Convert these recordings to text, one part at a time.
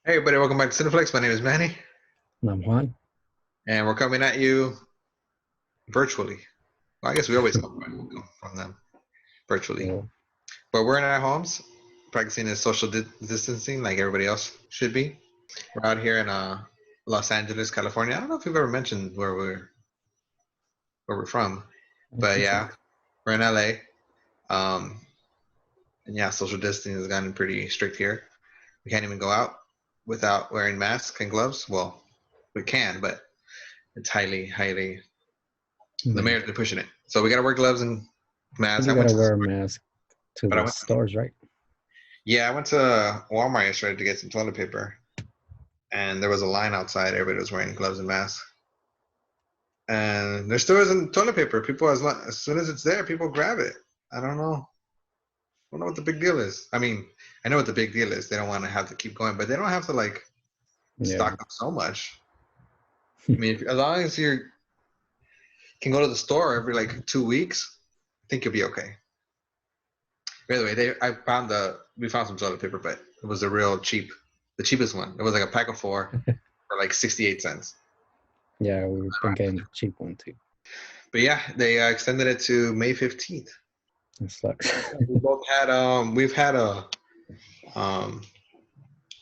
Hey everybody, welcome back to CineFlex. My name is Manny, I'm Juan. and we're coming at you virtually. Well, I guess we always come from them virtually, So, but we're in our homes, practicing this social distancing like everybody else should be. We're out here in Los Angeles, California. I don't know if we've ever mentioned where we're from, I don't but think so. yeah, we're in LA. Um, and yeah, social distancing has gotten pretty strict here. We can't even go out without wearing masks and gloves. Well, we can, but it's highly the Yeah. mayor's been pushing it. So we got to wear gloves and I think masks. you gotta wear a mask to But I the went to, stores, right? yeah, I went to Walmart yesterday to get some toilet paper, and there was a line outside. Everybody was wearing gloves and masks, and there still isn't toilet paper. People, as soon as it's there, people grab it. I don't know. I don't know what the big deal is. I mean, I know what the big deal is. They don't want to have to keep going, but they don't have to like Yeah. stock up so much. I mean, as long as you can go to the store every like 2 weeks, I think you'll be okay. By the way, we found some toilet paper, but it was a real cheap, the cheapest one. It was like a pack of four for like 68 cents. Yeah, we've been getting the cheap one too. But yeah, they extended it to May 15th. It sucks. We've had a um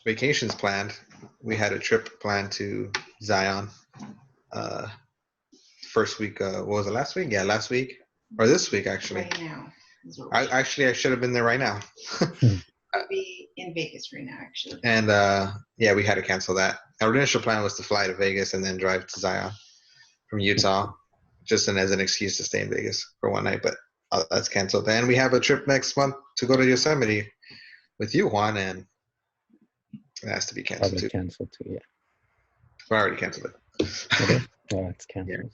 vacations planned. We had a trip planned to Zion. Uh, first week. What was it? Last week? Yeah, last week or this week actually. Right now. I should have been there right now. I'll be in Vegas right now, actually. And yeah, we had to cancel that. Our initial plan was to fly to Vegas and then drive to Zion from Utah, just as an excuse to stay in Vegas for one night. But that's canceled. And we have a trip next month to go to Yosemite with you, Juan, and it has to be canceled Probably too. canceled too, yeah. We already canceled it. It is? Oh, it's canceled.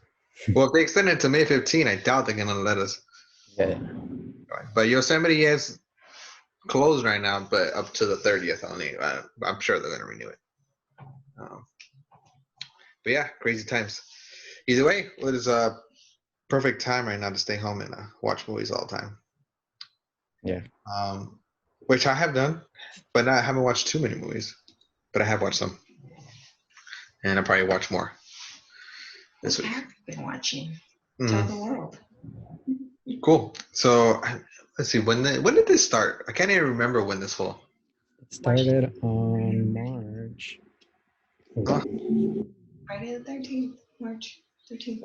Well, if they extend it to May 15, I doubt they're gonna let us. Yeah. But Yosemite is closed right now, but up to the 30th only. I'm sure they're gonna renew it. Um, but yeah, crazy times. Either way, it is a perfect time right now to stay home and watch movies all the time. Yeah. Which I have done, but I haven't watched too many movies. But I have watched some, and I'll probably watch more this week. I've been watching. Tell the world. Cool. So let's see. When did this start? I can't even remember when this whole. It started on March. Friday the 13th. March 13th.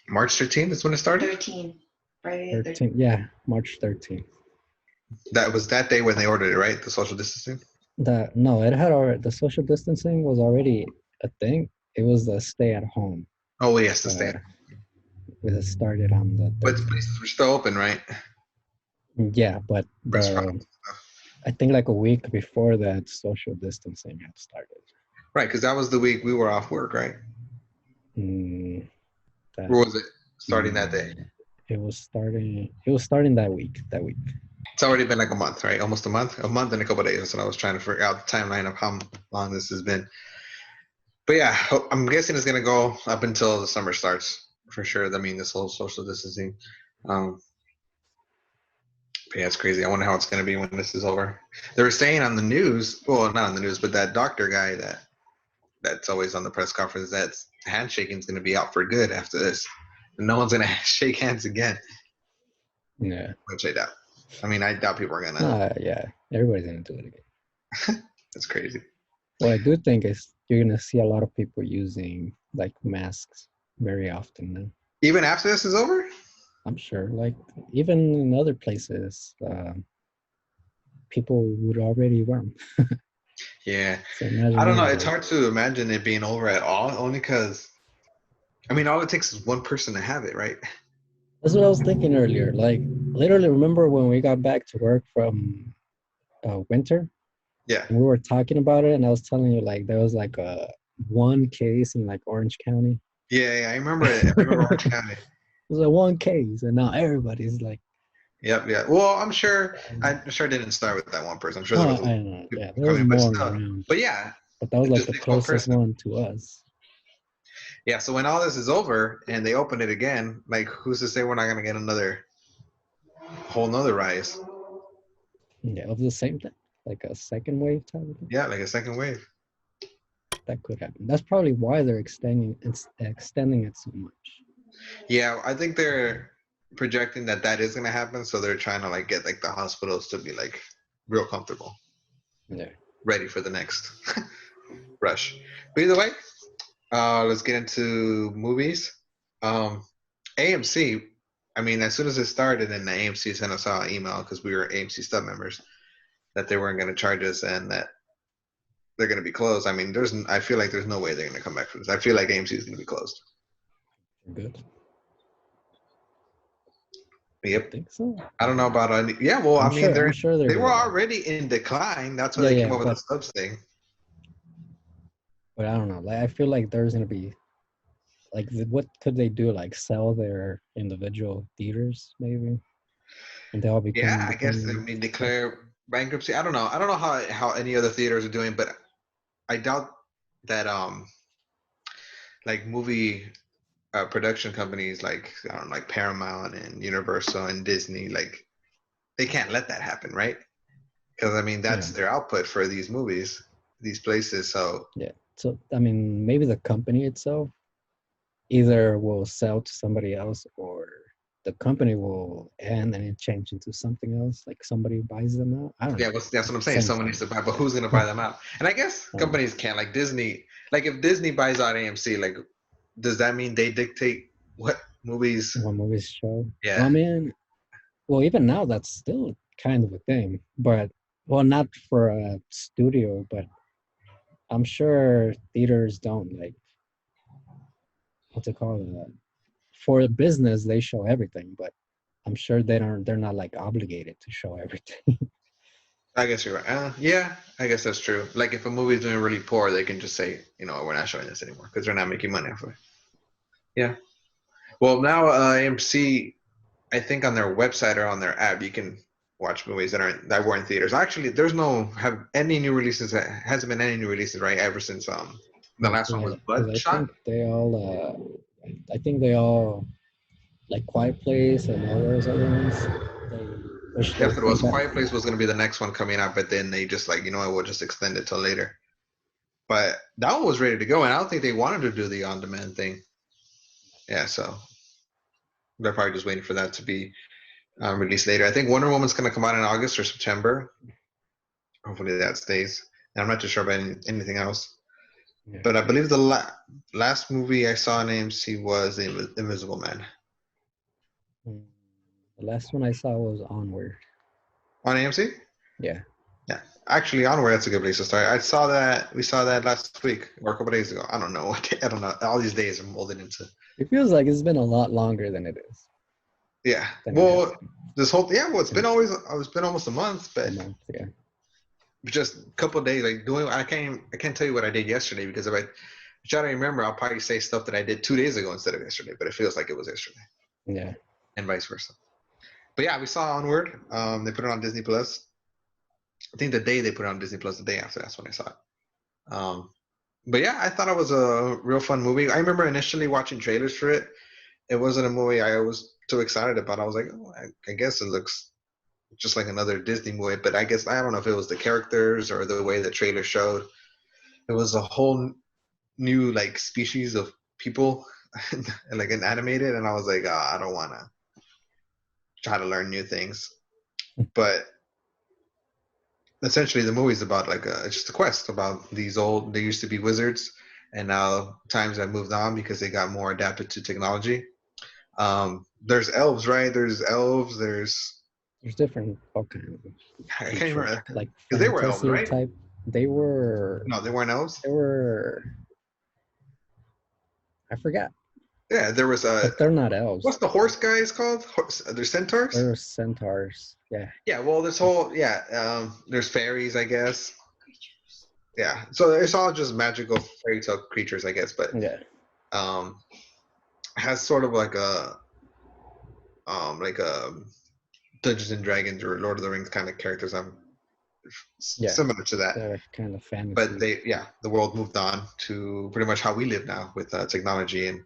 March 13th is when it started? 13. Friday the 13th. Yeah, March 13th. That was that day when they ordered it, right? The social distancing? No, it had already, the social distancing was already a thing. It was the stay at home. Oh, yes, the stay. It started on the 13th. But the places were still open, right? Yeah, but I think like a week before that, social distancing had started. Right, because that was the week we were off work, right? Or was it starting that day? It was starting that week. It's already been like a month, right? Almost a month and a couple of days. That's what I was trying to figure out the timeline of how long this has been. But yeah, I'm guessing it's gonna go up until the summer starts for sure. I mean, this whole social distancing. But yeah, it's crazy. I wonder how it's gonna be when this is over. They were saying on the news, well, not on the news, but that doctor guy that's always on the press conference, that handshaking is gonna be out for good after this, and no one's gonna shake hands again. Yeah, which I doubt. I mean, I doubt people are gonna. Yeah, everybody's gonna do it again. That's crazy. What I do think is you're gonna see a lot of people using like masks very often now. Even after this is over? I'm sure. Like even in other places, people would already wear them. Yeah. So I don't know. It's hard to imagine it being over at all, only because, I mean, all it takes is one person to have it, right? That's what I was thinking earlier. Like literally, remember when we got back to work from winter? Yeah. And we were talking about it, and I was telling you like there was like a one case in like Orange County. Yeah, I remember it. I remember Orange County. It was like one case, and now everybody's like. Yep, yeah. Well, I'm sure it didn't start with that one person. I'm sure there was I know. Yeah, there was more around. But yeah. But that was like the closest one to us. Yeah, so when all this is over and they open it again, like who's to say we're not gonna get another whole nother rise? Yeah, of the same thing. Like a second wave type of thing. Yeah, like a second wave. that could happen. That's probably why they're extending it so much. Yeah, I think they're projecting that is gonna happen, so they're trying to like get like the hospitals to be like real comfortable, Yeah. ready for the next rush. But either way, let's get into movies. AMC. I mean, as soon as it started, and the AMC sent us out an email because we were AMC stub members that they weren't going to charge us and that they're going to be closed. I mean, I feel like there's no way they're going to come back from this. I feel like AMC is going to be closed. Good. Yep. I think so. I don't know about any. Yeah, well, I'm sure they were already in decline. That's why they came up with the subs thing. But I don't know. Like, I feel like there's going to be, like, what could they do? Like, sell their individual theaters, maybe? And they all become. Yeah, I guess. I mean, declare bankruptcy. I don't know. I don't know how any other theaters are doing, but I doubt that like movie production companies like I don't know, like Paramount and Universal and Disney, like they can't let that happen, right? Because I mean that's their output for these movies, these places. So yeah. So I mean, maybe the company itself either will sell to somebody else or the company will end and it change into something else, like somebody buys them out. I don't know. That's what I'm saying. Someone needs to buy, but who's gonna buy them out? And I guess companies can't, like Disney. Like if Disney buys out AMC, like does that mean they dictate what movies show? Yeah. Well, I mean, even now that's still kind of a thing, but not for a studio, but I'm sure theaters don't like what's it called? For a business, they show everything, but I'm sure they're not like obligated to show everything. I guess you're right. Yeah, I guess that's true. Like if a movie's doing really poor, they can just say, we're not showing this anymore because they're not making money off of it. Yeah. Well, now AMC, I think on their website or on their app, you can watch movies that were in theaters. Actually, there's hasn't been any new releases, right? Ever since the last one was Bloodshot. I think they all like Quiet Place and all those other ones. Yes, it was. Quiet Place was going to be the next one coming out, but then they just like, we'll just extend it till later. But that one was ready to go, and I don't think they wanted to do the on-demand thing. Yeah, so they're probably just waiting for that to be released later. I think Wonder Woman's going to come out in August or September. Hopefully that stays. And I'm not too sure about anything else. Yeah. But I believe the last movie I saw on AMC was The Invisible Man. The last one I saw was Onward. On AMC? Yeah. Yeah. Actually, Onward, that's a good place to start. We saw that last week or a couple days ago. I don't know. I don't know. All these days are molded into. It feels like it's been a lot longer than it is. Yeah. Well, it's been almost a month, but yeah. Just a couple of days, like I can't tell you what I did yesterday because if I try to remember, I'll probably say stuff that I did 2 days ago instead of yesterday, but it feels like it was yesterday. Yeah. And vice versa. But yeah, we saw Onward. They put it on Disney Plus. I think the day they put it on Disney Plus, the day after, that's when I saw it. But yeah, I thought it was a real fun movie. I remember initially watching trailers for it. It wasn't a movie I was too excited about. I was like, I guess it looks just like another Disney movie, but I guess I don't know if it was the characters or the way the trailer showed. It was a whole new like species of people, like an animated, and I was like, I don't want to try to learn new things. But essentially, the movie's about it's just a quest about they used to be wizards, and now times have moved on because they got more adapted to technology. There's elves, right? There's elves. There's different I can't remember. Like because they were elves, right? Type. They were. No, they weren't elves. They were. I forgot. Yeah, there was a. But they're not elves. What's the horse guys called? They're centaurs. They're centaurs. Yeah. Yeah. Well, there's fairies, I guess. Yeah. So it's all just magical fairy tale creatures, I guess. But yeah. Has sort of like a Dungeons and Dragons or Lord of the Rings kind of characters. Similar to that. They're kind of fantasy. But the world moved on to pretty much how we live now with technology, and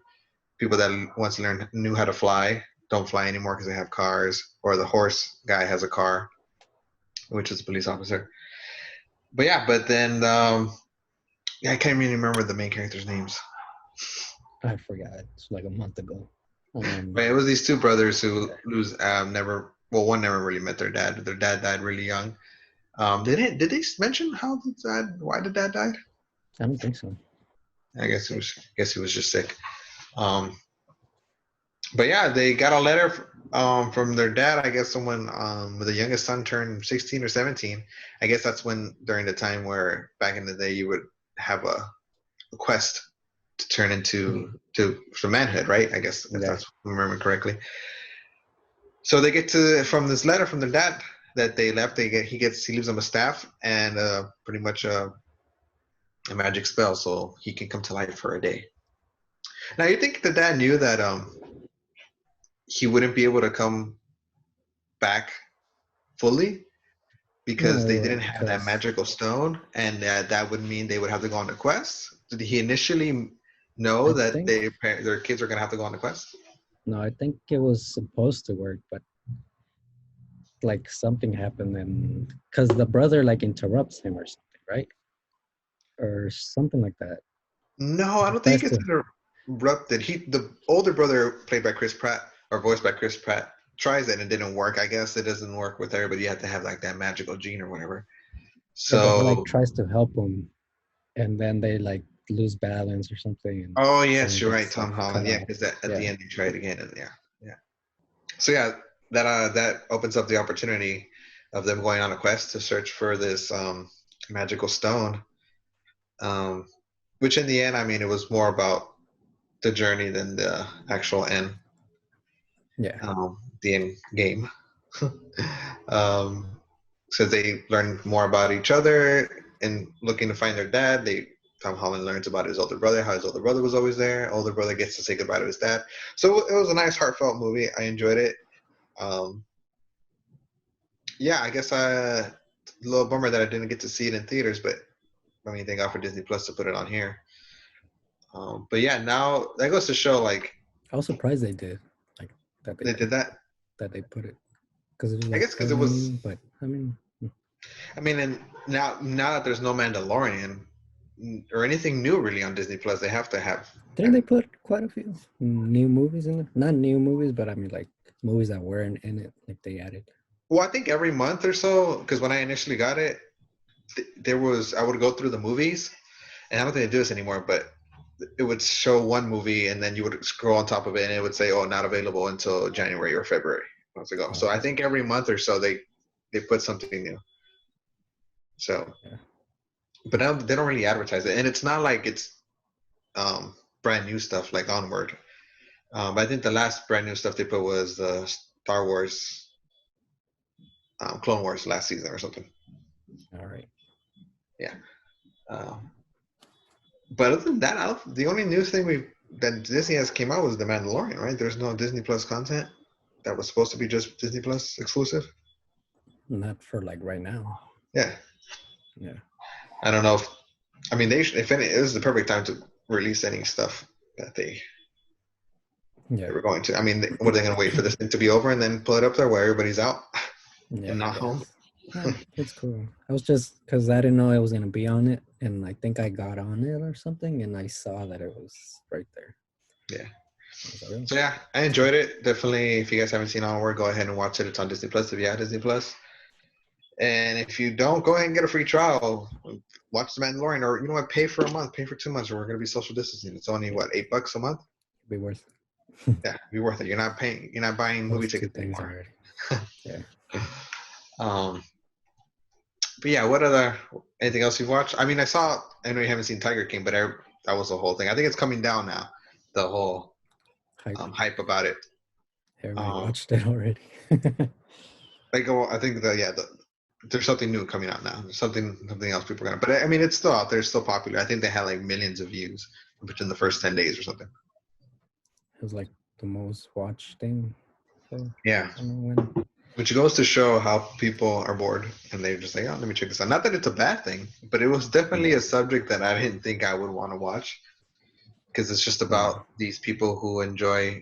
people that once knew how to fly don't fly anymore because they have cars, or the horse guy has a car, which is a police officer. But then Yeah, I can't even remember the main characters' names. I forgot. It's like a month ago. But it was these two brothers who never. Well, one never really met their dad. Their dad died really young. Did they mention why the dad died? I don't think so. I guess he was just sick. Um, but yeah, they got a letter from their dad. I guess someone with the youngest son turned 16 or 17. I guess that's when during the time where back in the day you would have a quest to turn into to manhood, right? I guess if that's if I remember correctly. So they get from this letter from their dad that they left. He leaves them a staff and pretty much a magic spell, so he can come to life for a day. Now you think the dad knew that he wouldn't be able to come back fully because they No, didn't have that because magical stone, and that would mean they would have to go on a quest. Did he initially know I that think their kids are gonna have to go on a quest? no, I think it was supposed to work, but like something happened, and because the brother like interrupts him or something, right? Or something like that. No, I He don't think tries it's to. interrupted. The older brother, played by Chris Pratt or voiced by Chris Pratt, tries it and it didn't work. I guess it doesn't work with everybody. You have to have like that magical gene or whatever. Yeah, but he like So, tries to help him, and then they like lose balance or something, and oh yes, someone you're right, gets like Tom Holland. cut Yeah, off. because at the Yeah, end you try it again, and yeah. So yeah, that opens up the opportunity of them going on a quest to search for this magical stone. Um, which in the end, I mean, it was more about the journey than the actual end. yeah. The end game. um, so they learn more about each other and looking to find their dad. Tom Holland learns about his older brother, how his older brother was always there. Older brother gets to say goodbye to his dad. So it was a nice, heartfelt movie. I enjoyed it. Um, yeah, I guess a little bummer that I didn't get to see it in theaters, but I mean, thank God for Disney Plus to put it on here. But yeah, now that goes to show, like, I was surprised they did like they did that. that they put it because it was I like guess because it was. filming, but I mean, I mean, and now that there's no Mandalorian or anything new really on Disney Plus, they have to have. didn't they put quite a few new movies in there? Not new movies, but I mean like movies that weren't in it, like they added. Well, I think every month or so, because when I initially got it, there was I would go through the movies, and I don't think they do this anymore, but it would show one movie, and then you would scroll on top of it, and it would say, "Oh, not available until January or February." Months ago. So I think every month or so they put something new. So, Yeah. but now they don't really advertise it, and it's not like it's brand new stuff like Onward. But I think the last brand new stuff they put was the Star Wars, Clone Wars last season or something. All right. Yeah. But other than that, the only new thing that Disney has came out was The Mandalorian, right? There's no Disney Plus content that was supposed to be just Disney Plus exclusive. Not for like right now. Yeah. Yeah. I don't know I mean, if any, it was the perfect time to release any stuff that they were going to. I mean, what are they going to wait for this thing to be over and then pull it up there where everybody's out and not home? No, it's cool. I was just because I didn't know it was gonna be on it, and I think I got on it or something, and I saw that it was right there. Yeah. Like, oh. So yeah, I enjoyed it. Definitely, if you guys haven't seen Onward, go ahead and watch it. It's on Disney Plus if you have Disney Plus. And if you don't, go ahead and get a free trial. Watch The Mandalorian, or you know what? Pay for a month, pay for 2 months, or we're gonna be social distancing. It's only what, $8 a month? Be worth it. Yeah, be worth it. You're not buying movie tickets anymore. Yeah. But yeah, anything else you've watched? I mean, I know you haven't seen Tiger King, but that was the whole thing. I think it's coming down now. The whole hype about it. Everybody watched it already. I think there's something new coming out now. There's something else people are gonna. But I mean, it's still out there. It's still popular. I think they had like millions of views within the first 10 days or something. It was like the most watched thing. Yeah. Which goes to show how people are bored and they're just like, oh, let me check this out. Not that it's a bad thing, but it was definitely a subject that I didn't think I would want to watch because it's just about these people who enjoy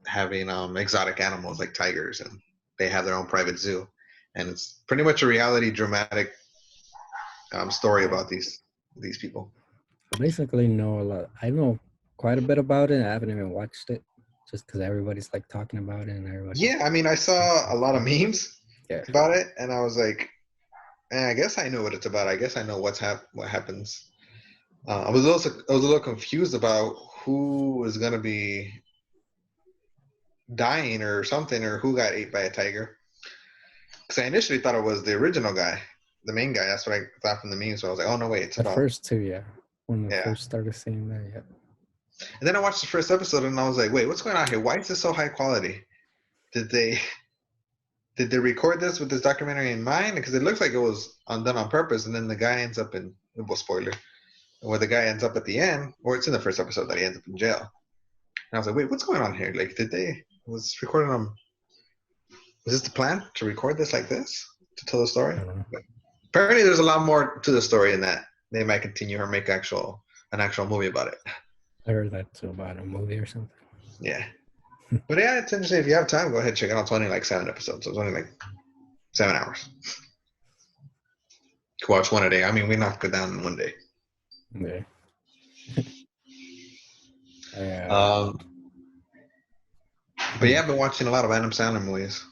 having exotic animals like tigers, and they have their own private zoo. And it's pretty much a reality dramatic story about these people. I basically know a lot. I know quite a bit about it. I haven't even watched it, just because everybody's like talking about it and everybody. Yeah, I mean, I saw a lot of memes Yeah. about it, and I was like, I guess I know what it's about. I guess I know what happens. I was a little confused about who was gonna be dying or something, or who got ate by a tiger. Because I initially thought it was the original guy, the main guy. That's what I thought from the memes. So I was like, oh no, wait, it's At about first too, yeah. When I yeah. first started seeing that, yeah. And then I watched the first episode, and I was like, wait, what's going on here? Why is this so high quality? Did they record this with this documentary in mind? Because it looks like it was done on purpose, and then the guy ends up in well, spoiler, where the guy ends up at the end, or it's in the first episode that he ends up in jail. And I was like, wait, what's going on here? Like, was recorded on? Was this the plan to record this like this to tell the story? I don't know. But apparently, there's a lot more to the story in that they might continue or make an actual movie about it. I heard that too about a movie or something. Yeah. But yeah, it's interesting. If you have time, go ahead and check it out. It's only like 7 episodes. So it's only like 7 hours. You can watch one a day. I mean, we knocked it down in one day. Yeah. But yeah, I've been watching a lot of Adam Sandler movies.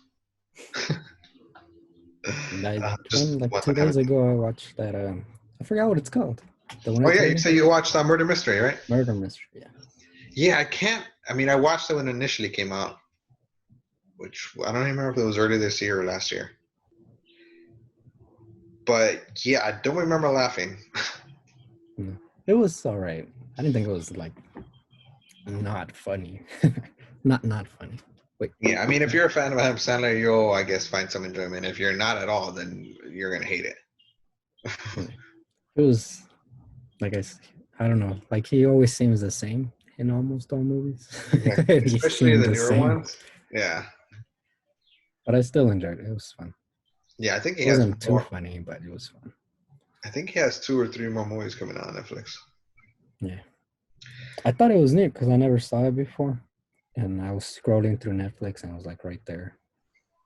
Like 2 days ago, I watched that. I forgot what it's called. The one Oh yeah, you say you watched Murder Mystery, right? Murder Mystery. Yeah. Yeah, I can't. I mean, I watched it when it initially came out, which I don't even remember if it was early this year or last year. But yeah, I don't remember laughing. No. It was all right. I didn't think it was like not funny. not funny. Wait. Yeah, I mean, if you're a fan of Adam Sandler, you'll, I guess, find some enjoyment. If you're not at all, then you're gonna hate it. It was like I don't know. Like he always seems the same in almost all movies. Yeah, especially the newer ones. Yeah. But I still enjoyed it. It was fun. Yeah, I think it wasn't too funny, but it was fun. I think he has 2 or 3 more movies coming out on Netflix. Yeah. I thought it was neat because I never saw it before. And I was scrolling through Netflix and I was like right there.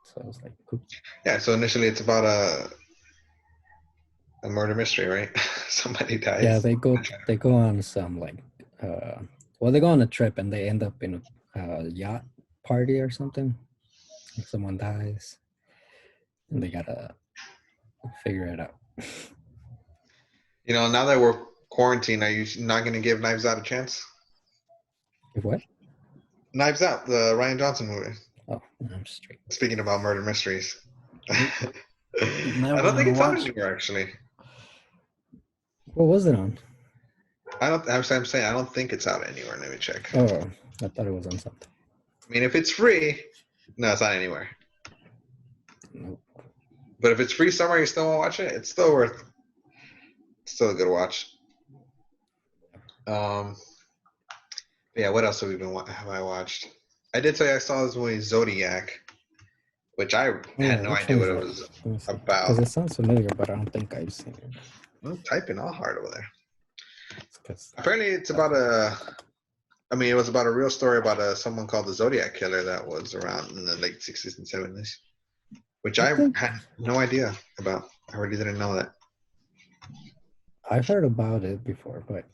So I was like, oops. Yeah, so initially it's about a murder mystery, right? Somebody dies. Yeah, they go on some like they go on a trip and they end up in a yacht party or something. Like someone dies and they gotta figure it out. You know, now that we're quarantined, are you not going to give Knives Out a chance? What? Knives Out, the Rian Johnson movie. Oh, I'm straight. Speaking about murder mysteries. I Never don't think it's on watched. anywhere, actually. What was it on? I'm saying I don't think it's out anywhere. Let me check. Oh, I thought it was on something. I mean, if it's free, no, it's not anywhere. Nope. But if it's free somewhere, you still want to watch it. It's still a good watch. Yeah. What else have I watched? I did say I saw this movie Zodiac, which I had no idea what it was about. Because it sounds familiar, but I don't think I've seen it. I'm typing all hard over there. It's Apparently, it's about it was about a real story about someone called the Zodiac Killer that was around in the late 60s and 70s, which I had no idea about. I really didn't know that. I've heard about it before, but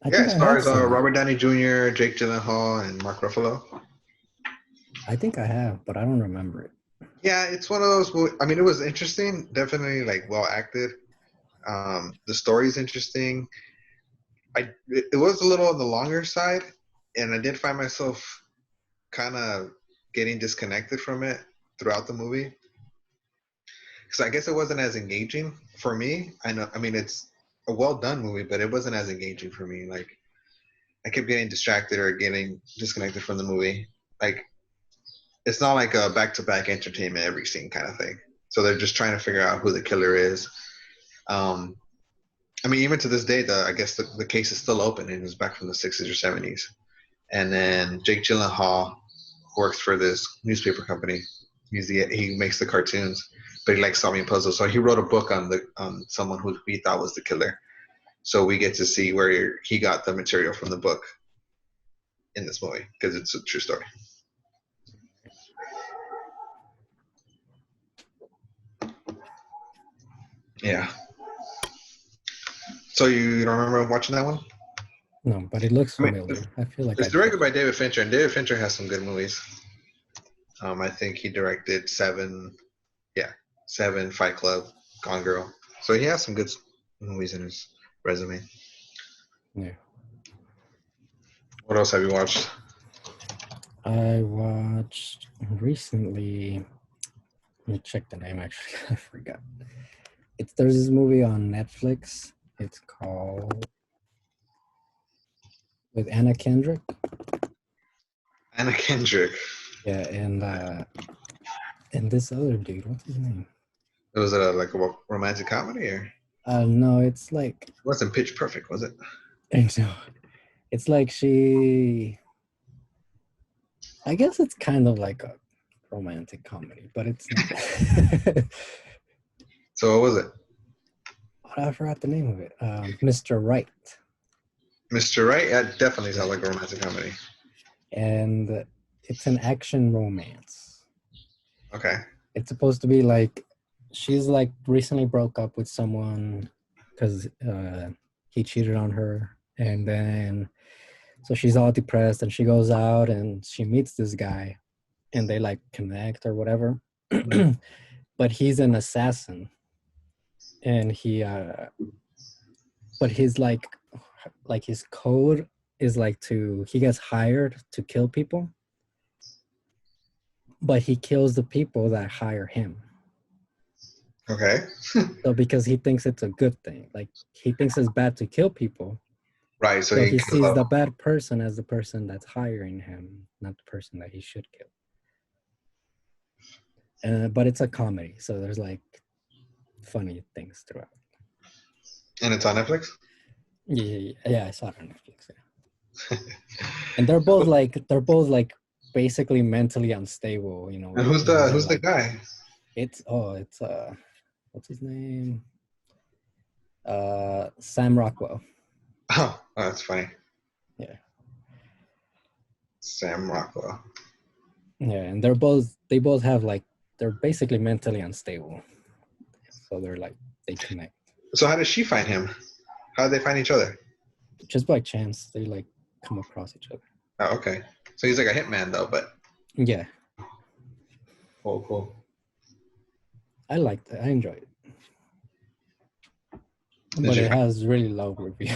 it stars Robert Downey Jr., Jake Gyllenhaal, and Mark Ruffalo. I think I have, but I don't remember it. Yeah, it's one of those. I mean, it was interesting. Definitely, like, well acted. The story is interesting. It was a little on the longer side, and I did find myself kind of getting disconnected from it throughout the movie. Because I guess it wasn't as engaging for me. I mean, it's a well done movie, but it wasn't as engaging for me. Like, I kept getting distracted or getting disconnected from the movie. Like, it's not like a back-to-back entertainment every scene kind of thing. So they're just trying to figure out who the killer is. I mean, even to this day, I guess the case is still open, and it's back from the 60s or 70s. And then Jake Gyllenhaal works for this newspaper company. He makes the cartoons, but he likes solving puzzles. So he wrote a book on someone who he thought was the killer. So we get to see where he got the material from the book in this movie, because it's a true story. Yeah. So you don't remember watching that one? No, but it looks I mean, familiar. I feel like it's directed by David Fincher, and David Fincher has some good movies. I think he directed Seven, Seven, Fight Club, Gone Girl. So he has some good movies in his resume. Yeah. What else have you watched? I watched recently. Let me check the name. Actually, I forgot. There's this movie on Netflix. It's called with Anna Kendrick. Anna Kendrick. Yeah, and this other dude. What's his name? Was it like a romantic comedy or? No, it's like. It wasn't Pitch Perfect, was it? It's like she. I guess it's kind of like a romantic comedy, but it's not. So what was it? I forgot the name of it. Mr. Right. Mr. Right? Yeah, it definitely sounds like a romantic comedy. And it's an action romance. Okay. It's supposed to be like she's like recently broke up with someone because he cheated on her, and then so she's all depressed, and she goes out and she meets this guy, and they like connect or whatever. But he's an assassin, and but he's like his code is like he gets hired to kill people, but he kills the people that hire him. Okay. So because he thinks it's a good thing, like he thinks it's bad to kill people. Right. So he sees the bad person as the person that's hiring him, not the person that he should kill. But it's a comedy, so there's like funny things throughout. And it's on Netflix? Yeah, I saw it on Netflix. Yeah. And they're both like basically mentally unstable, you know. And who's the guy? It's what's his name? Sam Rockwell. Oh, that's funny. Yeah. Sam Rockwell. Yeah, and they both have like they're basically mentally unstable. So they're like they connect. So how does she find him? How do they find each other? Just by chance, they like come across each other. Oh, okay. So he's like a hitman though, but yeah. Cool. I liked it. I enjoyed it. But it has really low review.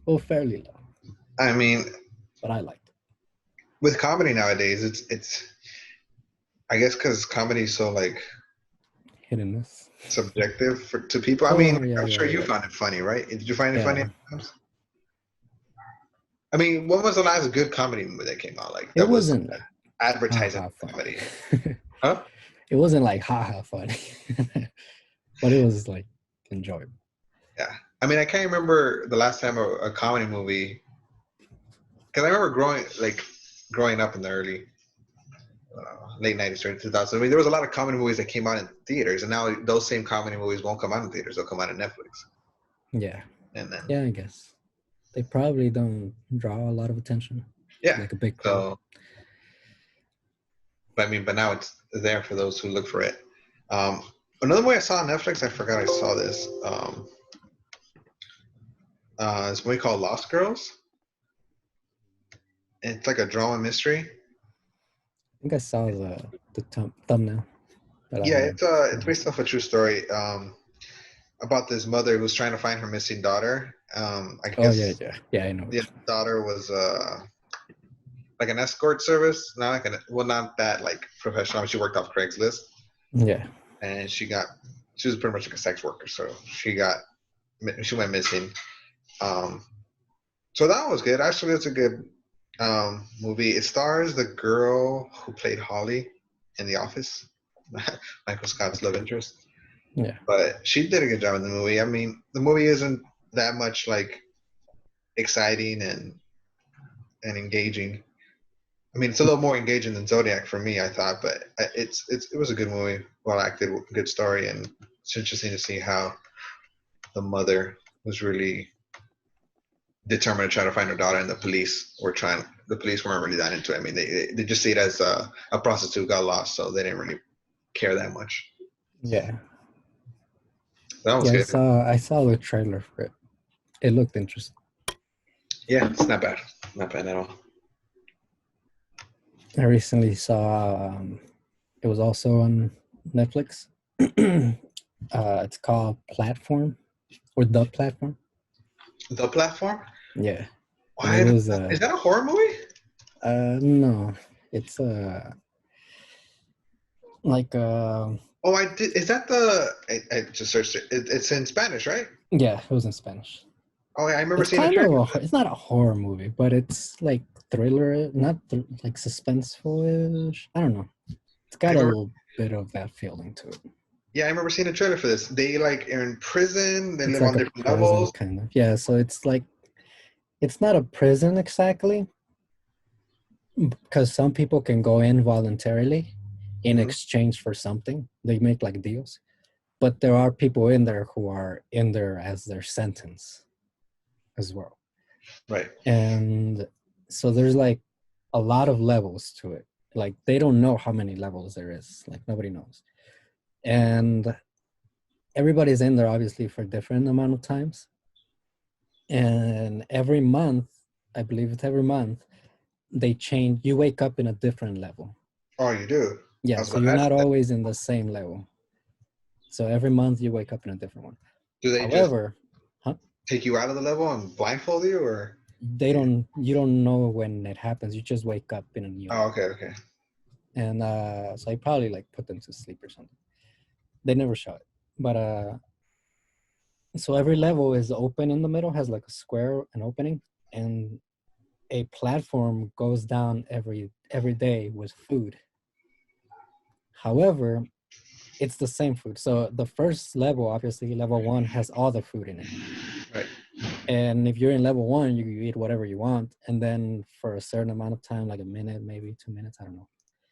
Well, fairly low. I mean, but I liked it. With comedy nowadays, it's I guess because comedy is so like hit and miss, subjective to people. I mean, I'm sure you found it funny, right? Did you find it funny? I mean, when was the last good comedy movie that came out? Like that wasn't like advertising comedy. Huh? It wasn't like haha funny, but it was like enjoyable. Yeah, I mean, I can't remember the last time a comedy movie, because I remember growing up in the early late 90s, early 2000s. I mean, there was a lot of comedy movies that came out in theaters, and now those same comedy movies won't come out in theaters; they'll come out on Netflix. Yeah. And then I guess they probably don't draw a lot of attention. Yeah. Like a big crowd. But now it's there for those who look for it. Another movie I saw on Netflix, I forgot I saw this. This movie called Lost Girls. It's like a drama mystery. I think I saw the thumbnail. Yeah, it's based off a true story about this mother who's trying to find her missing daughter. I guess. Yeah, I know. The daughter was like an escort service, not that like professional. She worked off Craigslist. Yeah. And she was pretty much like a sex worker, so she went missing. So that was good. Actually, it's a good movie. It stars the girl who played Holly in The Office, Michael Scott's love interest. Yeah. But she did a good job in the movie. I mean, the movie isn't that much like exciting and engaging. I mean, it's a little more engaging than Zodiac for me, I thought, but it was a good movie, well acted, good story, and it's interesting to see how the mother was really determined to try to find her daughter, and the police weren't really that into it. I mean, they just see it as a prostitute got lost, so they didn't really care that much. Yeah. That was good. I saw the trailer for it. It looked interesting. Yeah, it's not bad. Not bad at all. I recently saw. It was also on Netflix. It's called Platform or The Platform. The Platform? Yeah, and it Why? was Is that a horror movie? no, it's like Oh, I did. Is that the? I just searched it. It's in Spanish, right? yeah, it was in Spanish. Oh, yeah, I remember It's seeing a kind of trailer. it's not a horror movie, but it's like thriller, not like suspenseful-ish. I don't know. It's I got a remember. little bit of that feeling to it. Yeah, I remember seeing a trailer for this. They like are in prison. They It's live like on a different prison levels. kind of. Yeah, so it's like it's not a prison exactly because some people can go in voluntarily in Hmm. exchange for something. They make like deals. But there are people in there who are in there as their sentence as well. Right. And so there's like a lot of levels to it. Like they don't know how many levels there is. Like nobody knows. And everybody's in there obviously for different amount of times. And every month, I believe it's every month, they change. You wake up in a different level. Oh, you do. I Yeah, was so about to you're ask not that. always in the same level. So every month you wake up in a different one. Do they just However, take you out of the level and blindfold you, or? you don't know when it happens. You just wake up in a new Oh, level. okay, okay. And so I probably like put them to sleep or something. They never show it. But so every level is open in the middle, has like a square, an opening, and a platform goes down every day with food. However, it's the same food. So the first level, obviously, level one has all the food in it. Right. And if you're in level one, you eat whatever you want. And then for a certain amount of time, like a minute, maybe 2 minutes, I don't know.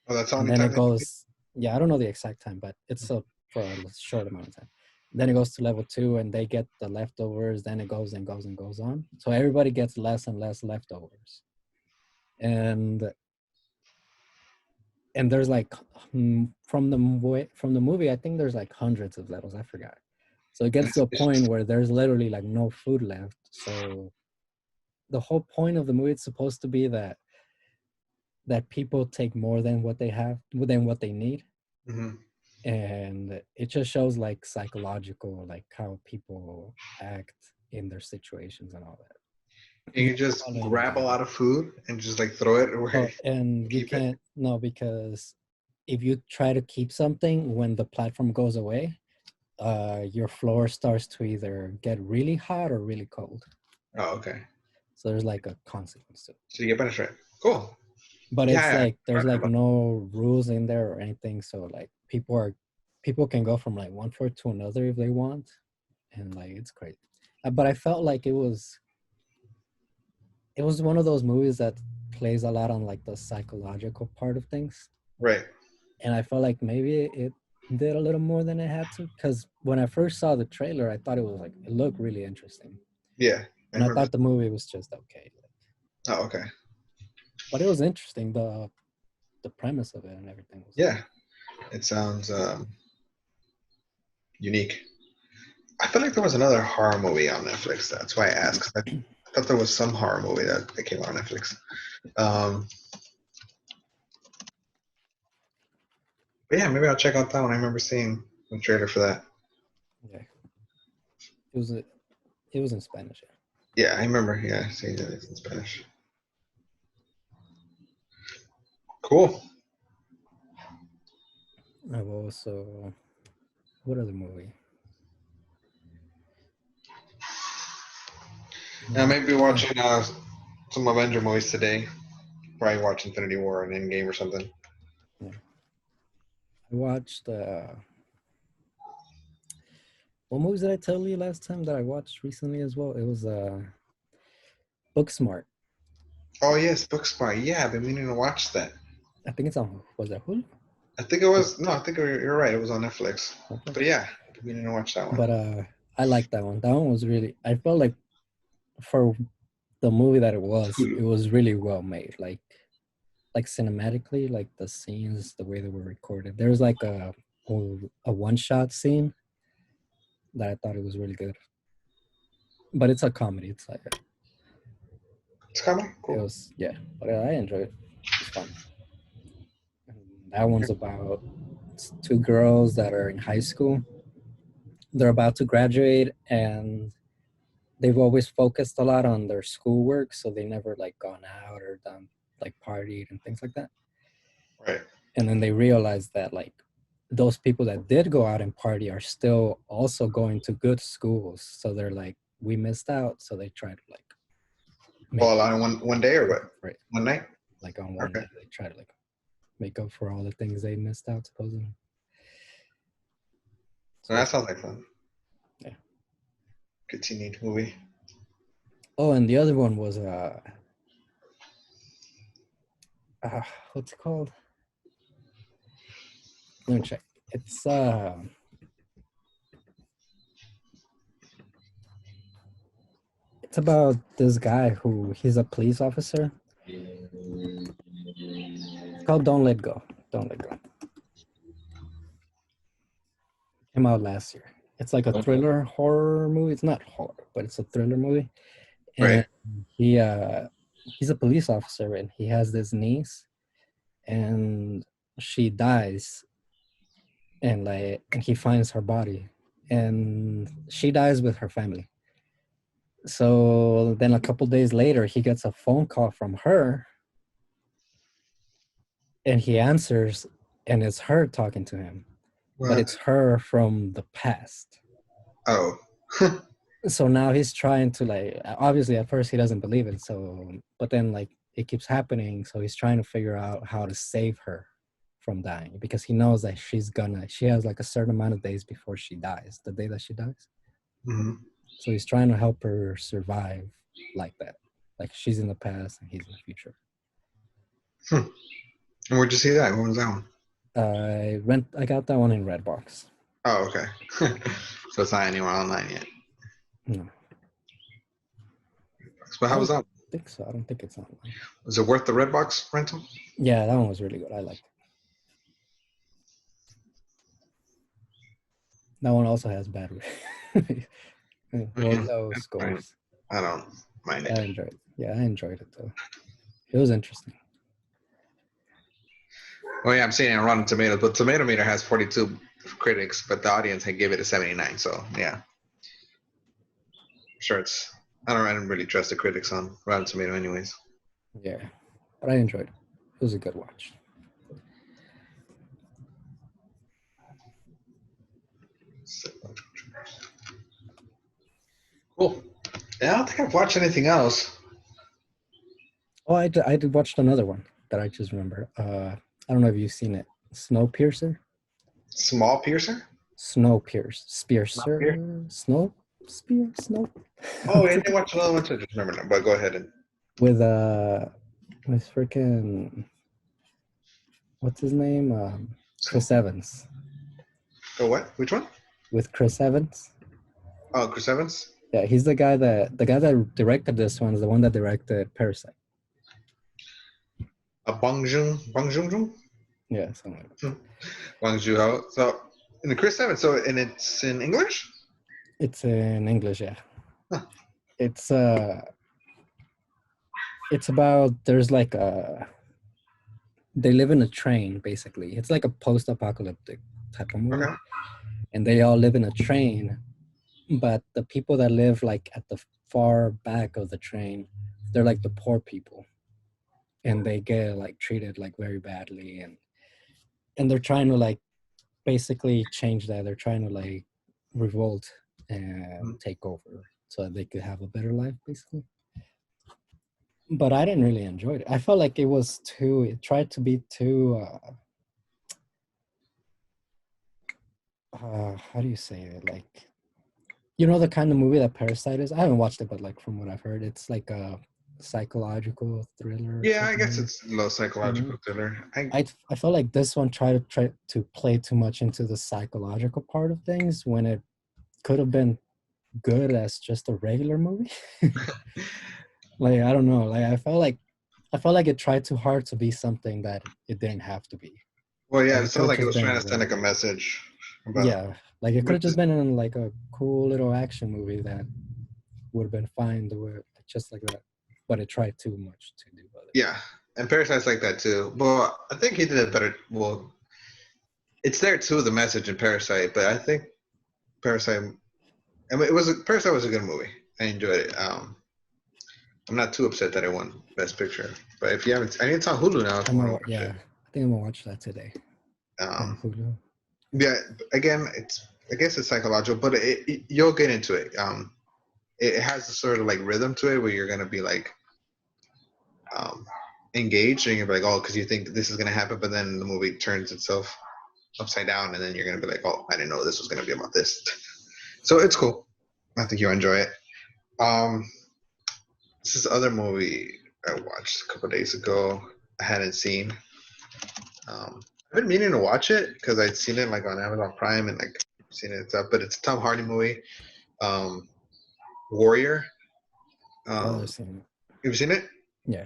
Oh, that's the And only then time it they can be. goes, yeah, I don't know the exact time, but it's for a short amount of time. Then it goes to level two and they get the leftovers. Then it goes and goes and goes on. So everybody gets less and less leftovers. And there's like from the movie, I think there's like hundreds of levels. I forgot. So it And gets to a it's point where there's literally like no food left. So the whole point of the movie is supposed to be that people take more than what they have, than what they need, mhm. and it just shows like psychological, like how people act in their situations and all that. You You can just follow grab a anybody. lot of food and just like throw it Oh, away, and you keep it. can't no because if you try to keep something when the platform goes away, your floor starts to either get really hot or really cold. Oh, okay. So there's like a consequence to it. So you get punishment. Cool. But Yeah, it's yeah. like I there's heard like about no rules in there or anything. So like people can go from like one floor to another if they want, and like it's crazy. But I felt like it was one of those movies that plays a lot on like the psychological part of things, right. and I felt like maybe it did a little more than it had to. Because when I first saw the trailer, I thought it was like it looked really interesting, Yeah, I and I remember. thought the movie was just okay. Oh, okay. But it was interesting. The premise of it and everything was Yeah, it sounds unique. I feel like there was another horror movie on Netflix. That's why I asked. 'Cause I thought there was some horror movie that came out on Netflix. Um, but yeah, maybe I'll check out that one. I remember seeing the trailer for that. yeah. It was in Spanish. Yeah. Yeah, I remember. Yeah, seeing it in Spanish. Cool. I've also what other movie? I Mm, might be oh, watching some Avenger movies today. Probably watch Infinity War and Endgame or something. yeah. I watched what movies did I tell you last time that I watched recently as well? It was Booksmart. Oh yes, Booksmart. Yeah, I've been meaning to watch that. I think it's on was that Hulu? I think it was no. I think you're right. It was on Netflix. But Netflix? yeah, I've been meaning to watch that one. But I like that one. That one was really I felt like for the movie that it Hulu. was really well made. Like cinematically, like the scenes, the way they were recorded. There was like a one shot scene that I thought it was really good. but it's a comedy. It's like It's coming. it Cool. was but I enjoyed it. It's fun. And that one's about two girls that are in high school. They're about to graduate, and they've always focused a lot on their schoolwork, so they never like gone out or done like partied and things like that. Right. And then they realize that like those people that did go out and party are still also going to good schools, so they're like, we missed out, so they try to like Ball on one day or what? right, One night? like on one day they try to like make up for all the things they missed out supposedly. So that sounds like fun. Yeah. Good teenage movie. Oh, and the other one was what's it called? Let me check. It's about this guy who he's a police officer. It's called Don't Let Go. Don't Let Go. Came out last year. It's like a thriller horror movie. It's not horror, but it's a thriller movie. And he's a police officer, and he has this niece, and she dies, and he finds her body, and she dies with her family. So then a couple days later, he gets a phone call from her, and he answers, and it's her talking to him. What? But it's her from the past. Oh. So now he's trying to like, obviously at first he doesn't believe it. So, but then like it keeps happening. So he's trying to figure out how to save her from dying, because he knows that she has like a certain amount of days before she dies, the day that she dies. Mm-hmm. So he's trying to help her survive like that. Like she's in the past and he's in the future. And where'd you see that? When was that one? I got that one in Redbox. Oh, okay. So it's not anywhere online yet. No. But how was that? I think so. I don't think it's online. Was it worth the Redbox rental? Yeah, that one was really good. I liked it. That one also has bad low scores. I don't mind it. I enjoyed it. Yeah, I enjoyed it though. It was interesting. Well, yeah, I'm seeing it on Rotten Tomatoes, but Tomato Meter has 42 critics, but the audience had gave it a 79. So yeah, sure. I don't really trust the critics on Rotten Tomato, anyways. Yeah, but I enjoyed it. It was a good watch. Cool. Yeah, I don't think I've watched anything else. Oh, I did watch another one that I just remember. I don't know if you've seen it. Snowpiercer? Small Piercer? Snowpiercer. Snow? Oh, I didn't watch another one, so I just remember now. But go ahead. With freaking, what's his name? Chris Evans. Oh, what? Which one? With Chris Evans. Oh, Chris Evans? Yeah, he's the guy that directed this one is the one that directed Parasite. Bong Joon-ho? Yeah, something like that. Bong Joon-ho. So, in the Chris Evans, and it's in English? It's in English, yeah. Huh. It's about, there's like they live in a train, basically. It's like a post-apocalyptic type of movie. Okay. And they all live in a train, but the people that live like at the far back of the train, they're like the poor people. And they get like treated like very badly, and they're trying to like basically change that. They're trying to like revolt and take over so that they could have a better life, basically. But I didn't really enjoy it. I felt like it tried to be too how do you say it? Like, you know, the kind of movie that Parasite is? I haven't watched it, but like from what I've heard, it's like a psychological thriller. Yeah, I guess it's a low psychological thriller. I felt like this one tried to play too much into the psychological part of things when it could have been good as just a regular movie. Like, I don't know. Like I felt like it tried too hard to be something that it didn't have to be. Well, yeah, it sounds like it was trying to send like a message. Yeah, like it could have just been in like a cool little action movie that would have been fine the way just like that, but it tried too much to do other. Yeah, and Parasite's like that too. But I think he did it better. Well, it's there too, the message in Parasite, but I think Parasite. I mean, Parasite was a good movie. I enjoyed it. I'm not too upset that it won Best Picture. But if you haven't, I think it's on Hulu now. If you want to watch yeah, it. I think I'm gonna watch that today. On Hulu. Yeah, again, I guess it's psychological, but you'll get into it. It has a sort of like rhythm to it where you're gonna be like engaged, and you're like, oh, because you think this is gonna happen, but then the movie turns itself upside down, and then you're gonna be like, oh, I didn't know this was gonna be about this. So it's cool. I think you'll enjoy it. This is the other movie I watched a couple days ago. I hadn't seen. I've been meaning to watch it because I'd seen it like on Amazon Prime and like seen it stuff. But it's a Tom Hardy movie, Warrior. I've seen it. You've seen it? Yeah.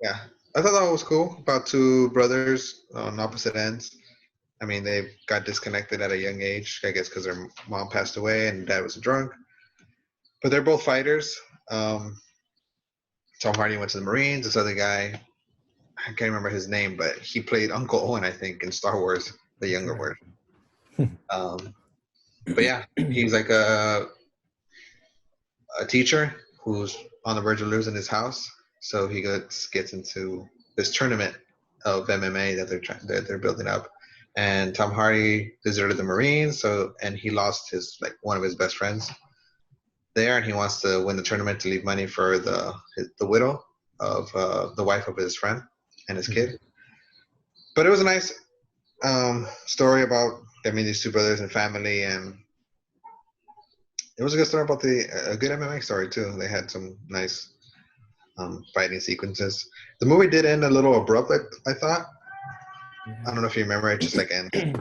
Yeah, I thought that was cool. About two brothers on opposite ends. I mean, they got disconnected at a young age, I guess, because their mom passed away and dad was a drunk. But they're both fighters. Tom Hardy went to the Marines. This other guy, I can't remember his name, but he played Uncle Owen, I think, in Star Wars, the younger version. But yeah, he's like a teacher who's on the verge of losing his house. So he gets into this tournament of MMA that they're building up. And Tom Hardy deserted the Marines, and he lost one of his best friends there, and he wants to win the tournament to leave money for the widow of the wife of his friend and his kid. But it was a nice story about these two brothers and family, and it was a good story about a good MMA story too. They had some nice fighting sequences. The movie did end a little abrupt, I thought. Yeah. I don't know if you remember, it just like ended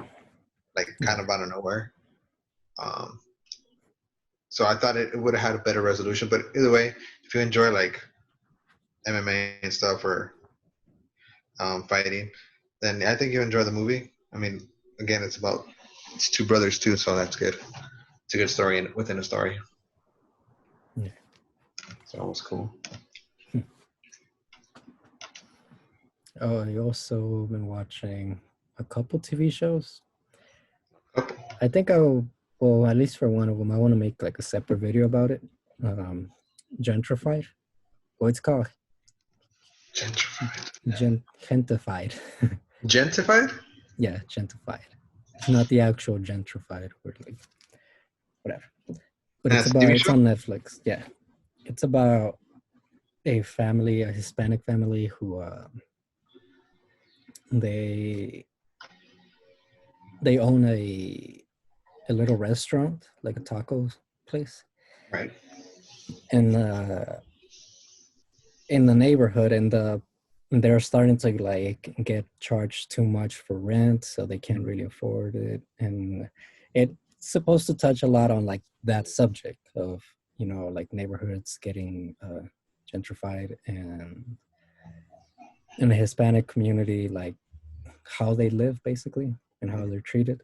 like kind of out of nowhere. So I thought it would have had a better resolution. But either way, if you enjoy like MMA and stuff or fighting, then I think you enjoy the movie. I mean, again, it's two brothers too, so that's good. It's a good story within a story. Yeah. So it was cool. Oh, you also been watching a couple TV shows? I think well, at least for one of them, I want to make like a separate video about it. Gentrified. What it's called? Gentrified. Gentified. Gentified? Yeah, gentified. It's not the actual gentrified word, like whatever. But it's on Netflix. Yeah, it's about a Hispanic family who they own a little restaurant, like a taco place, right? And in the neighborhood, and they're starting to like get charged too much for rent, so they can't really afford it. And it's supposed to touch a lot on like that subject of like neighborhoods getting gentrified, and in the Hispanic community, like how they live basically and how they're treated.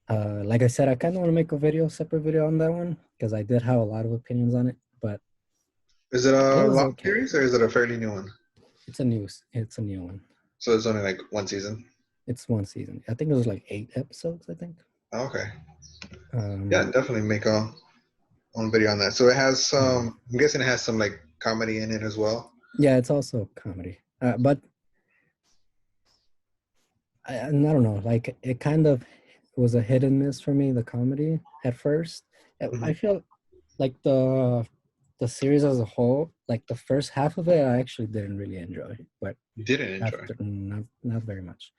Like I said, I kind of want to make a separate video on that one because I did have a lot of opinions on it. But is it a long series or is it a fairly new one? It's a new one. So it's only like one season? It's one season. I think it was like 8 episodes, I think. Oh, okay. Yeah, definitely make a video on that. So it has some, I'm guessing it has some like comedy in it as well. Yeah, it's also comedy. But I don't know, like it kind of was a hit and miss for me, the comedy at first. I feel like the series as a whole, like the first half of it, I actually didn't really enjoy. But you didn't enjoy? Not very much.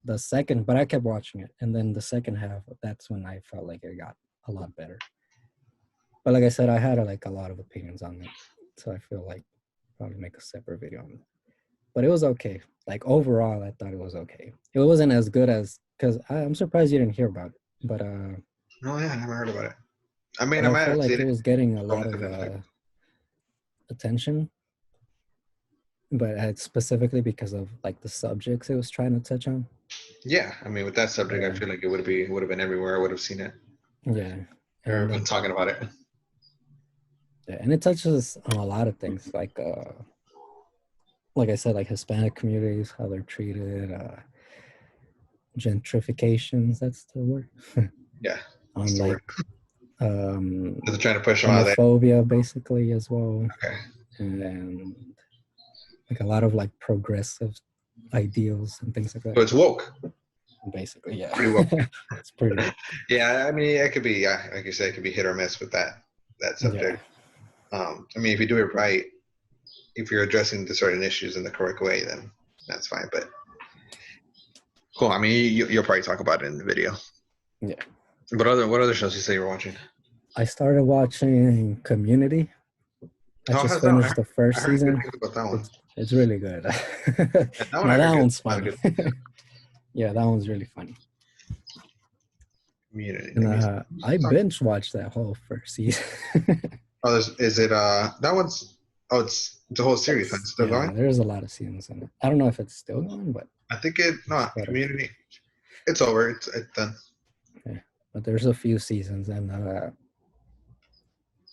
The second, but I kept watching it, and then the second half, that's when I felt like it got a lot better. But like I said, I had a lot of opinions on it, so I feel like probably make a separate video on it. But it was okay. Like overall, I thought it was okay. It wasn't as good as, because I'm surprised you didn't hear about it. But no, yeah, I never heard about it. I mean, I felt like it was getting a lot of attention, but it's specifically because of like the subjects it was trying to touch on. Yeah, I mean, with that subject, I feel like it would have been everywhere. I would have seen it. Yeah, I've been talking about it. Yeah, and it touches on a lot of things, like I said, like Hispanic communities, how they're treated, gentrifications. That's the word. Yeah. On like They're trying to push them out of there. homophobia, basically, as well, Okay. and like a lot of like progressive ideals and things like So that. it's woke. Basically, yeah. Pretty woke. It's pretty woke. Yeah, I mean, it could be, yeah, like you said, it could be hit or miss with that subject. I mean, if you do it right, if you're addressing the certain issues in the correct way, then that's fine. But cool. I mean, you'll probably talk about it in the video. Yeah. What other shows you say you were watching? I started watching Community. I just finished the first season. About that one. It's really good. That one's funny. Yeah, that one's really funny. Community. And I binge watched that whole first season. Oh, is it that one's? Oh, it's the whole series. It's still going. There's a lot of seasons in it. I don't know if it's still going, but I think Community. It's over. It's done. Okay, but there's a few seasons, and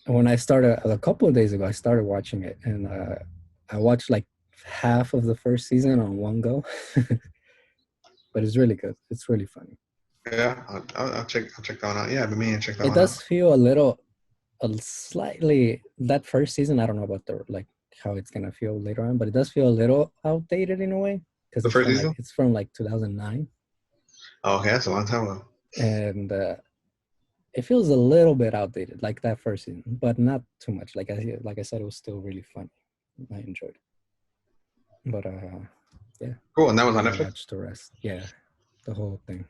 when I started a couple of days ago, I started watching it, and I watched like half of the first season on one go. But it's really good. It's really funny. Yeah, I'll check that one out. Yeah, I've been meaning to check that one out. It does feel slightly, that first season, I don't know about how it's gonna feel later on, but it does feel a little outdated in a way, because it's from like 2009. Oh, okay, that's a long time ago. And it feels a little bit outdated, like that first season, but not too much. Like I said, it was still really fun. I enjoyed it. But yeah. Cool, and that was on Netflix? Watch the rest. Yeah, the whole thing.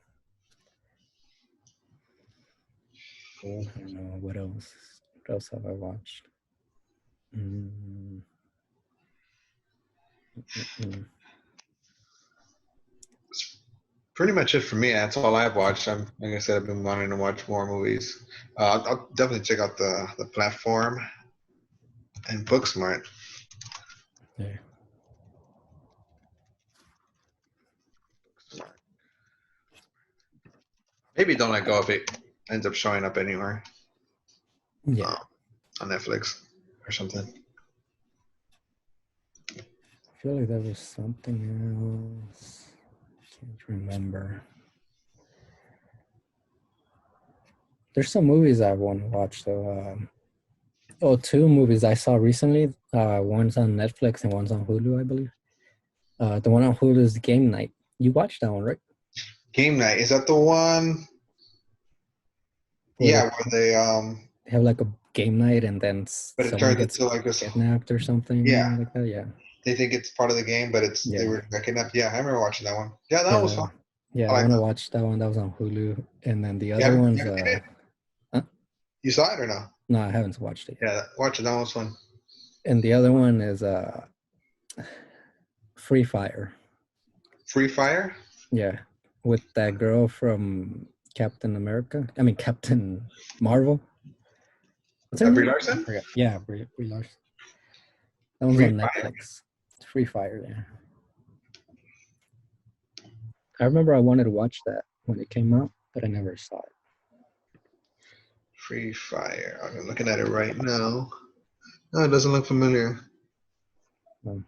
Cool. I don't know what else. What else have I watched? That's pretty much it for me. That's all I've watched. Like I said, I've been wanting to watch more movies. I'll definitely check out the platform and Booksmart. Yeah. Maybe Don't Let Go if it ends up showing up anywhere. Yeah. On Netflix or something. I feel like there was something else. I can't remember. There's some movies I want to watch though. Two movies I saw recently. One's on Netflix and one's on Hulu, I believe. The one on Hulu is Game Night. You watched that one, right? Game Night, is that the one? Where they have like a game night and then but it turns into like this kidnapped or something. Yeah, like that. Yeah. They think it's part of the game, but they were kidnapped. Yeah, I remember watching that one. Yeah, that was fun. Yeah, I want to watch that one. That was on Hulu, and then the other one's. You saw it or no? No, I haven't watched it yet. Yeah, watch it. That was fun. And the other one is Free Fire. Free Fire? Yeah, with that girl from Captain Marvel. What's that, Brie Larson? Yeah, Brie Larson. That one's on Netflix. Free Fire, yeah. I remember I wanted to watch that when it came out, but I never saw it. Free Fire. I'm looking at it right now. No, it doesn't look familiar. No.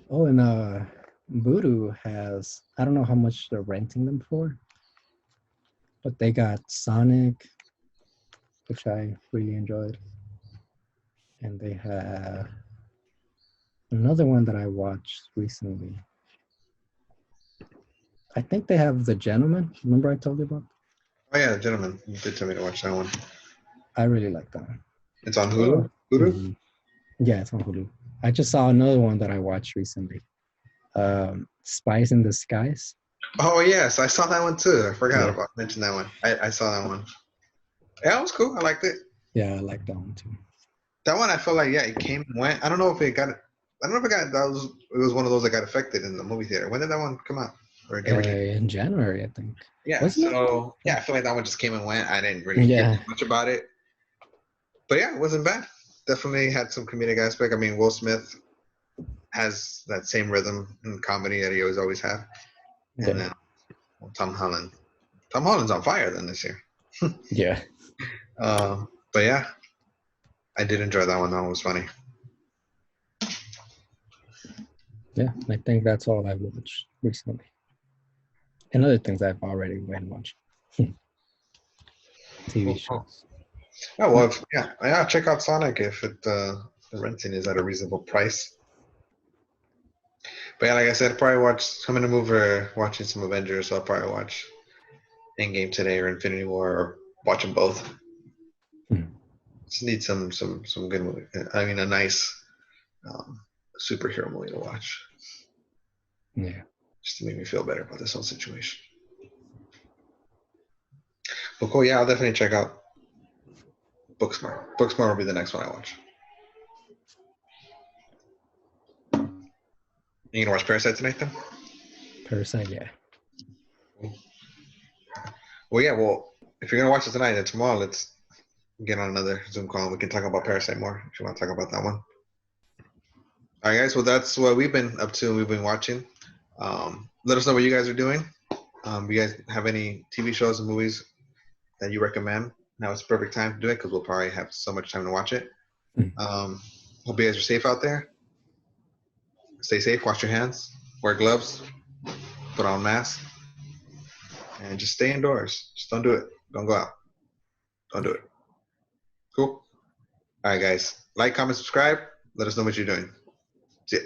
Oh, and Voodoo has, I don't know how much they're renting them for, but they got Sonic, which I really enjoyed. And they have another one that I watched recently. I think they have The Gentleman. Remember I told you about? Oh, yeah, The Gentleman. You did tell me to watch that one. I really like that one. It's on Hulu? Hulu? Yeah, it's on Hulu. I just saw another one that I watched recently. Spies in Disguise. Oh, yes. I saw that one, too. I forgot about mentioning that one. I saw that one. Yeah, it was cool. I liked it. Yeah, I like that one, too. That one, I felt like, it came and went. I don't know if it got... it was one of those that got affected in the movie theater. When did that one come out? Or in January, I think. Yeah, I feel like that one just came and went. I didn't really hear much about it. But yeah, it wasn't bad. Definitely had some comedic aspect. I mean, Will Smith has that same rhythm and comedy that he always had. And then Tom Holland Tom Holland's on fire then this year. Yeah. But yeah, I did enjoy that one. That one was funny. Yeah, I think that's all I've watched recently. And other things I've already went and watched. TV shows. Oh well, yeah. Check out Sonic if the renting is at a reasonable price. But yeah, like I said, I'm gonna move watching some Avengers. So I'll probably watch Endgame today or Infinity War or watch them both. Just need some good movie. I mean, a nice superhero movie to watch. Yeah. Just to make me feel better about this whole situation. But cool, yeah, I'll definitely check out Booksmart. Booksmart will be the next one I watch. You gonna watch Parasite tonight then? Parasite, yeah. Well, yeah. Well, if you're gonna watch it tonight, then tomorrow let's get on another Zoom call and we can talk about Parasite more if you want to talk about that one. All right, guys. Well, that's what we've been up to. We've been watching. Let us know what you guys are doing. You guys have any TV shows and movies that you recommend? Now it's the perfect time to do it because we'll probably have so much time to watch it. Hope you guys are safe out there. Stay safe. Wash your hands. Wear gloves. Put on masks. And just stay indoors. Just don't do it. Don't go out. Don't do it. Cool. All right, guys. Like, comment, subscribe. Let us know what you're doing. See ya.